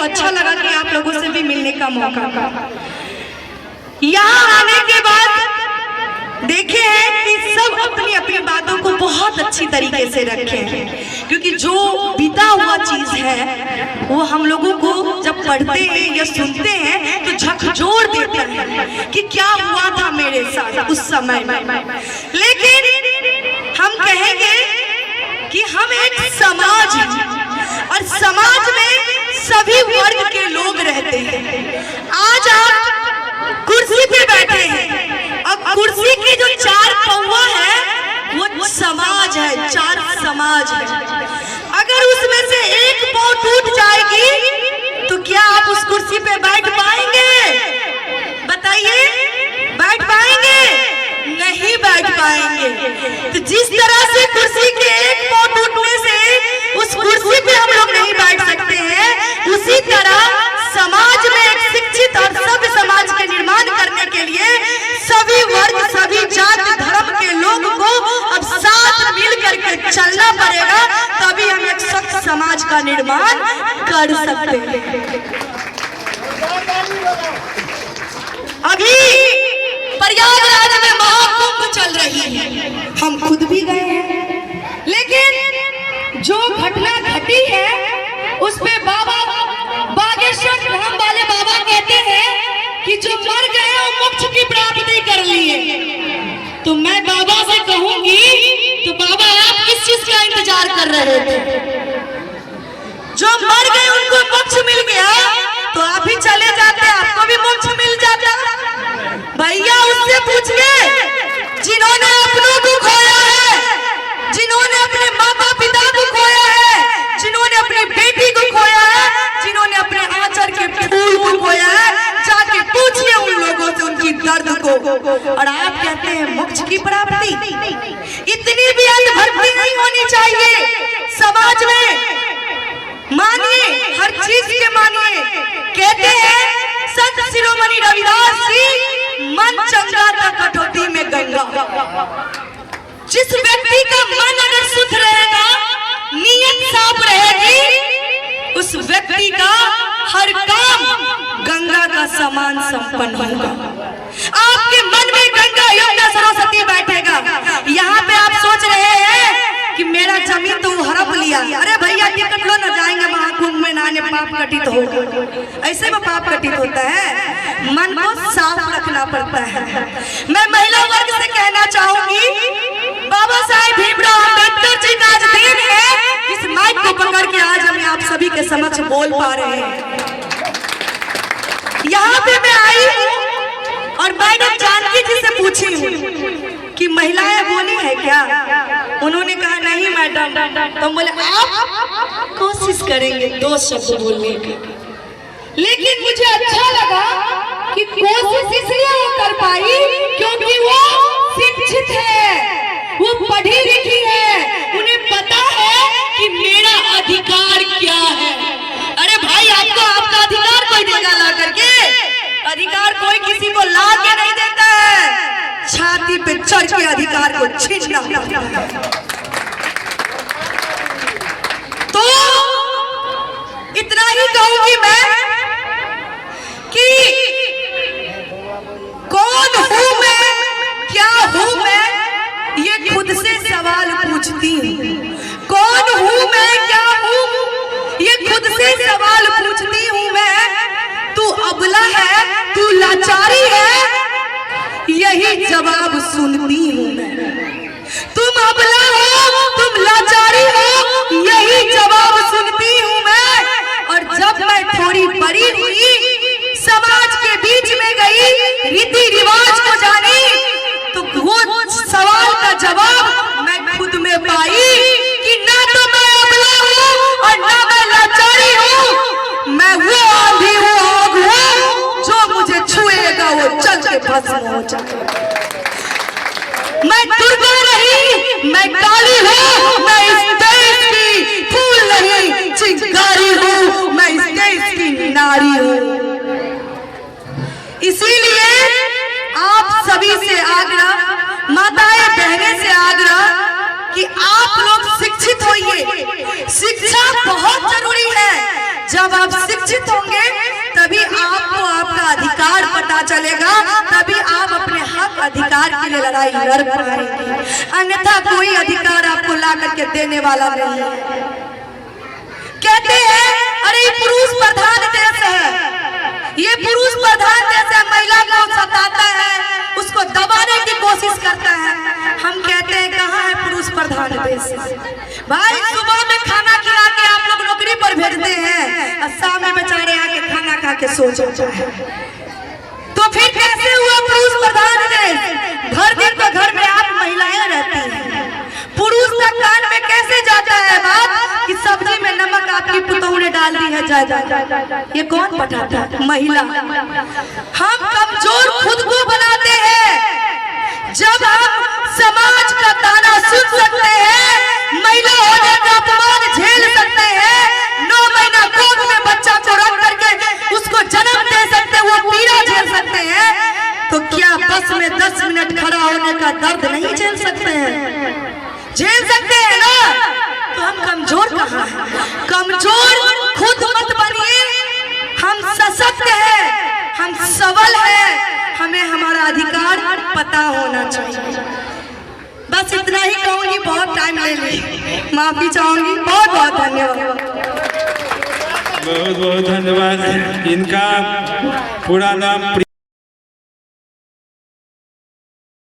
अच्छा लगा कि आप लोगों से भी मिलने का मौका मिला। यहाँ आने के बाद देखे हैं कि सब अपनी अपनी बातों को बहुत अच्छी तरीके से रखे हैं, क्योंकि जो बीता हुआ चीज है वो हम लोगों को जब पढ़ते हैं या सुनते हैं तो झकझोर देता है कि क्या हुआ था मेरे साथ उस समय में। लेकिन हम कहेंगे कि हम एक समाज हैं और समाज में सभी वर्ग के लोग रहते हैं। आज आप कुर्सी पे बैठे हैं और कुर्सी की जो चार पौवा है वो समाज है, चार समाज है। अगर उसमें से एक पाँव टूट जाएगी तो क्या आप उस कुर्सी पे बैठ पाएंगे? बताइए, बैठ पाएंगे? नहीं बैठ पाएंगे। तो जिस तरह से कुर्सी के एक पाँव टूटने से उस कुर्सी पे हम लोग नहीं बैठ सकते हैं, उसी तरह समाज में एक शिक्षित और सभ्य समाज के निर्माण करने के लिए सभी वर्ग, सभी जाति धर्म के लोगों को अब साथ मिल करके चलना पड़ेगा, तभी हम एक सख्त समाज का निर्माण कर सकते हैं। अभी प्रयागराज में महाकुंभ चल रही है, हम खुद भी गए हैं, लेकिन जो घटना घटी है उस पे बाबा बागेश्वर धाम वाले बाबा कहते हैं कि जो मर गए वो मोक्ष की प्राप्ति कर लिए। तो मैं बाबा से कहूंगी, तो बाबा आप किस चीज का इंतजार कर रहे थे? जो मर गए उनको मोक्ष मिल गया तो आप भी चले जाते, आपको भी मोक्ष मिल जाता। भैया उससे पूछिए जिन्होंने अपनों को खोया है, जिन्होंने अपने माता पिता को खोया है, जिन्होंने अपनी बेटी को खोया है, जिन्होंने अपने आंचल के फूल को खोया है, जाके पूछिए उन लोगों से उनकी दर्द को। और आप कहते हैं मोक्ष की प्राप्ति? इतनी भी अंधभक्ति नहीं होनी चाहिए समाज में। मानिए, हर चीज के मानिए। कहते हैं संत शिरोमणि रविदास जी, मन चंगा था कटौती में गंगा। जिस व्यक्ति का मन अगर शुद्ध रहेगा, नीयत साफ रहेगी, उस व्यक्ति का हर काम गंगा का समान संपन्न होगा। आपके मन में गंगा यमुना सरस्वती बैठेगा। यहाँ पे आप सोच रहे हैं कि मेरा जमीन तो हड़प लिया, अरे भैया टिकट लो ना, जाएंगे महाकुंभ में नहाने, पाप कटित होगा। ऐसे में पाप कटित होता है, मन को साफ रखना पड़ता है। मैं महिला वर्ग से कहना चाहूंगी, बाबा साहेब भीमराव अम्बेडकर जी का आज दिन है, इस माइक को पकड़ के आज हम आप सभी के समक्ष बोल पा रहे हैं। यहाँ पे मैं आई हूँ और मैडम जानकी जी से पूछी हूँ कि महिलाएं बोली है क्या? उन्होंने कहा नहीं मैडम। तो बोले आप कोशिश करेंगे 2 शब्द बोलने की। लेकिन मुझे अच्छा लगा कि कोशिश इसलिए वो कर पाई क्योंकि वो शिक्षित है, वो पढ़ी लिखी है, उन्हें पता है कि मेरा अधिकार क्या है। अरे भाई, आपको आपका अधिकार कोई देगा ला करके? अधिकार कोई किसी को ला के नहीं देता है, छाती पे चढ़ के अधिकार को छीनना। तो इतना ही कहूंगी मैं कि कौन हूं मैं, क्या हूं मैं, ये खुद से सवाल पूछती हूँ। कौन हूँ मैं, क्या हूँ, ये खुद से सवाल पूछती हूँ मैं। तू अबला है, तू लाचारी है, यही जवाब सुनती हूँ मैं। तुम अबला हो, तुम लाचारी हो, यही जवाब सुनती हूँ मैं। और जब मैं थोड़ी बड़ी हुई, समाज के बीच में गई, रीति रिवाज को जानी, तो वो सवाल का जवाब मैं खुद में पाई कि ना तो मैं अबला हूँ और ना मैं लाचारी हूँ। मैं वो आंधी हूँ, आग हूँ, जो मुझे छुएगा वो चल के भस्म हो जाए। मैं दुर्गा नहीं, मैं काली हूँ, मैं इस देश की फूल नहीं चिंगारी हूँ, मैं इस देश की नारी हूँ। इसीलिए आप सभी से आग्रह, माताएं बहनें से आग्रह कि आप लोग शिक्षित होइए। शिक्षा बहुत जरूरी है। जब आप शिक्षित होंगे तभी आपको आपका अधिकार पता चलेगा, तभी आप अपने हक अधिकार के लिए लड़ाई लड़ पाएंगे। अन्यथा कोई अधिकार आपको ला करके देने वाला नहीं है। कहते हैं अरे ये पुरुष प्रधान देश है, ये पुरुष प्रधान देश है, महिला को सताता है, उसको दबाने की कोशिश करता है। हम कहते हैं कहाँ है पुरुष प्रधान देश? भाई सुबह में खाना खिला के आप लोग नौकरी पर भेजते हैं और शाम में बेचारे आके खाना खा के सो जाते हैं। तो फिर कैसे हुआ पुरुष प्रधान देश? हर दिन तो घर में आप महिलाएं रहती हैं, पुरुष का कान में कैसे जाता है बात कि सब्जी में नमक आपकी पुतोह ने डाल दी है ज्यादा? ये कौन पठाता है? महिला। हम कमजोर खुद को बनाते हैं। जब हम समाज का ताना सुन सकते हैं, महिला होने का अपमान झेल सकते हैं, 9 महीना गोद में बच्चा को रख करके उसको जन्म दे सकते हैं, वो पीड़ा झेल सकते हैं, तो क्या बस में 10 मिनट खड़ा होने का दर्द नहीं झेल सकते हैं? झेल सकते हैं ना? तो हम कमजोर कहाँ हैं? कमजोर खुद मत बनिए। हम सशक्त हैं, हम सबल हैं, हमें हमारा अधिकार पता होना चाहिए। बस इतना ही कहूंगी, बहुत टाइम ले ली, माफी चाहूंगी। बहुत बहुत धन्यवाद। बहुत बहुत धन्यवाद। इनका पूरा नाम